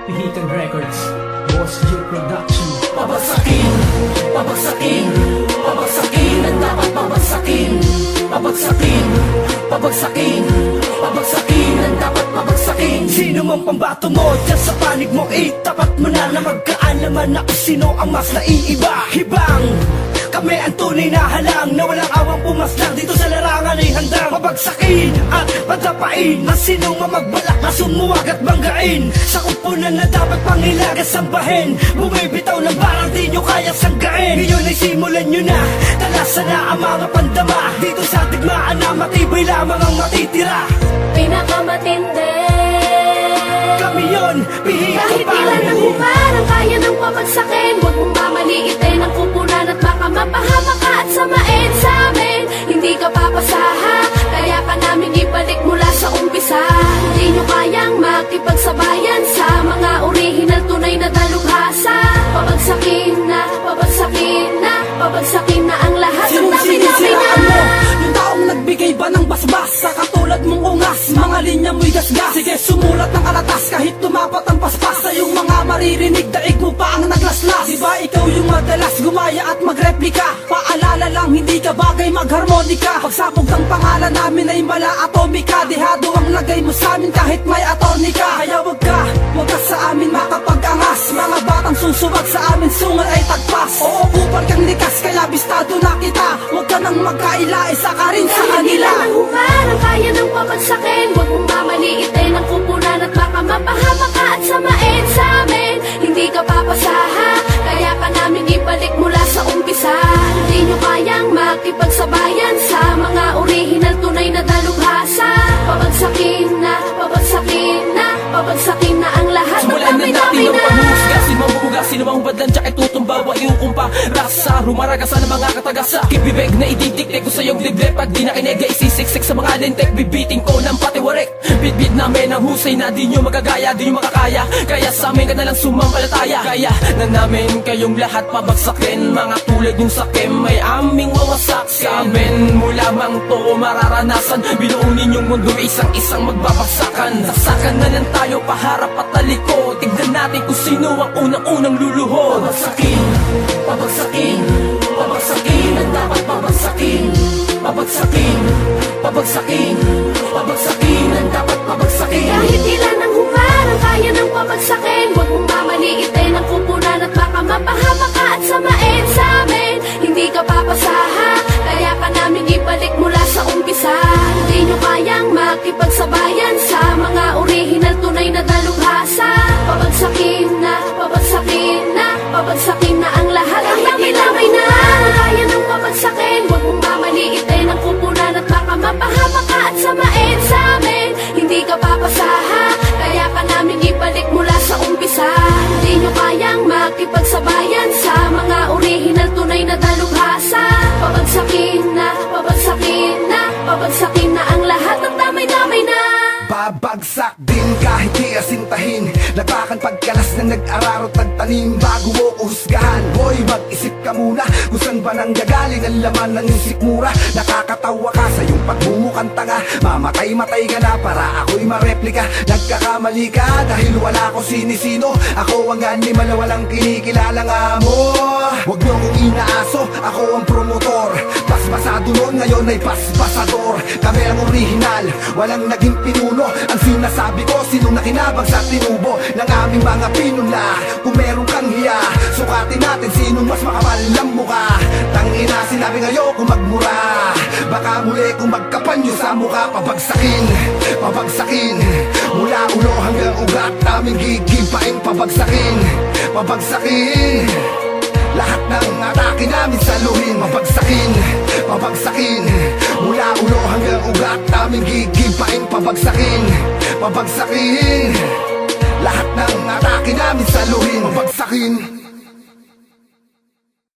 Pihikan Records, Boss J Production. Pabagsakin, pabagsakin, pabagsakin ang dapat pabagsakin. Pabagsakin, pabagsakin, pabagsakin ang dapat pabagsakin. Sino mang pambato mo dyan sa panig mo, itapat mo na na magkaalaman ako sino ang mas naiiba. Hibang, kami ang tunay na halang na walang awang pumaslang dito sa larangan ay handang pabagsakin at padapain. Masinong mamagbalak na sumuwag at banggain sa kupunan na dapat pangilagas sambahin. Bumibitaw ng parang di nyo kaya sanggain. Ngayon ay simulan nyo na, talasan na ang mga pandama. Dito sa digmaan na matibay lamang ang matitira. Pinakamatindi Kami yun, pihikan kahit ilan ang humarang kaya ng pabagsakin. Huwag mong mamaliitin ang kupunan at baka mapahamak ka at samain sa amin. Hindi ka papasaha, kaya ka namin ibalik mula sa umpisa. Hindi nyo kayang makipagsabayan sa mga original tunay na dalubhasa. Pabagsakin na, pabagsakin na, pabagsakin na ang lahat. Ang dami-dami na. Yung taong nagbigay ba ng basbas sa katulad mong ungas, mga linya mo'y gasgas. Sige, sumulat ng kalatas kahit tumapat ang paspas. Sa iyong mga maririnig, daig mo pa ang naglaslas. Diba ikaw yung madalas gumaya at magreplika? Paalala lang, hindi ka bagay magharmonika. Pagsabog ng pangalan namin ay mala atomika. Dehado ang lagay mo sa amin kahit may attorney ka. Kaya wag ka sa amin makapag-angas. Mga batang susuwag sa amin, sungal ay tagpas. Oo, kupal kang likas, kaya bistado na kita. Huwag ka nang magkaila, isa ka rin sa Kahit kanila. ilan ang humarang kaya ng pabagsakin. Huwag mong mamaliitin ang kupunan at baka mapahamak ka at samain sa amin. Hindi ka papasaha, kaya ka namin ibalik mula sa umpisa. Hindi nyo kayang makipagsabayan sa mga original tunay na dalubhasa. Pabagsakin na, pabagsakin na, pabagsakin na ang lahat. Ang Simulan na natin dami-dami ang na. paghuhusga. Sino mang bumuga, sino mang badlan, tsaka itutumba, iukumpa rasa, rumaragasan ng mga katagasa. Kibibig na ididikte ko sa iyong libre. Pag di nakinig, isisiksik sa mga lintek. Bibiting ko ng patiwarek. Bitbit namin ang husay na di nyo magagaya, di nyo makakaya. Kaya sa amin ka nalang sumampalataya. Kaya na namin kayong lahat pabagsakin. Mga tulad yung sakim may aming wawasak. Sa amin mo lamang to mararanasan. Binuunin yung mundo isang-isang magbabagsakan. Saksakan na lang tayo paharap at talikod. Tignan natin kung sino ang unang-unang luluhod. Pabagsakin, pabagsakin, pabagsakin ang dapat pabagsakin. Pabagsakin, pabagsakin, pabagsakin ang dapat pabagsakin. Kahit ilan ang humarang kaya ng pabagsakin. Huwag mong mamaliitin ang kupunan at baka mapahamak ka at samain sa amin. Hindi ka papasaha, kaya ka namin ibalik mula sa umpisa. Hindi nyo kayang makipagsabayan sa mga original tunay na dalubhasa. Pabagsakin na, pabagsakin na, pabagsakin na ang lahat. Ang dami-dami na. Kaya ng pabagsakin. Huwag mong mamaliitin ang kupunan at baka mapahamak ka at samain sa amin. Hindi ka papasaha, kaya ka namin ibalik mula sa umpisa. Hindi nyo kayang makipagsabayan sa mga original tunay na dalubhasa. Pabagsakin na, pabagsakin na, pabagsakin na ang lahat. Ang dami-dami na. Babagsak din kahit di asintahin. Nagpakan pagkalas na nag-ararot nagtanim. Bago mo uhusgahan, boy, mag-isip ka muna kung saan ba nanggagaling ang laman ng iyong sikmura. Nakakatawa ka sa iyong pagmumukhang tanga. Mamatay-matay ka na para ako'y mareplika. Nagkakamali ka dahil wala ko sinisino. Ako ang animal na walang kinikilalang amo. Huwag mo kong inaaso, ako ang promotor. Pasbasado noon, ngayon ay pasbasador. Kami ang original, walang naging pinuno. Ang sinasabi ko, sinong nakinabang sa tinubo ng aming mga pinula. Kung meron kang hiya, sukatin natin sinong mas makapal ng mukha. Tangina, sinabi ngayon kung magmura. Baka muli kung magkapanyo sa mukha. Pabagsakin, pabagsakin, mula ulo hanggang ugat naming gigibaing pabagsakin. Pabagsakin, lahat ng atake namin saluhin. Pabagsakin, pabagsakin, mula ulo hanggang ugat naming gigibaing pabagsakin. Pabagsakin, lahat ng atake namin saluhin. Pabagsakin.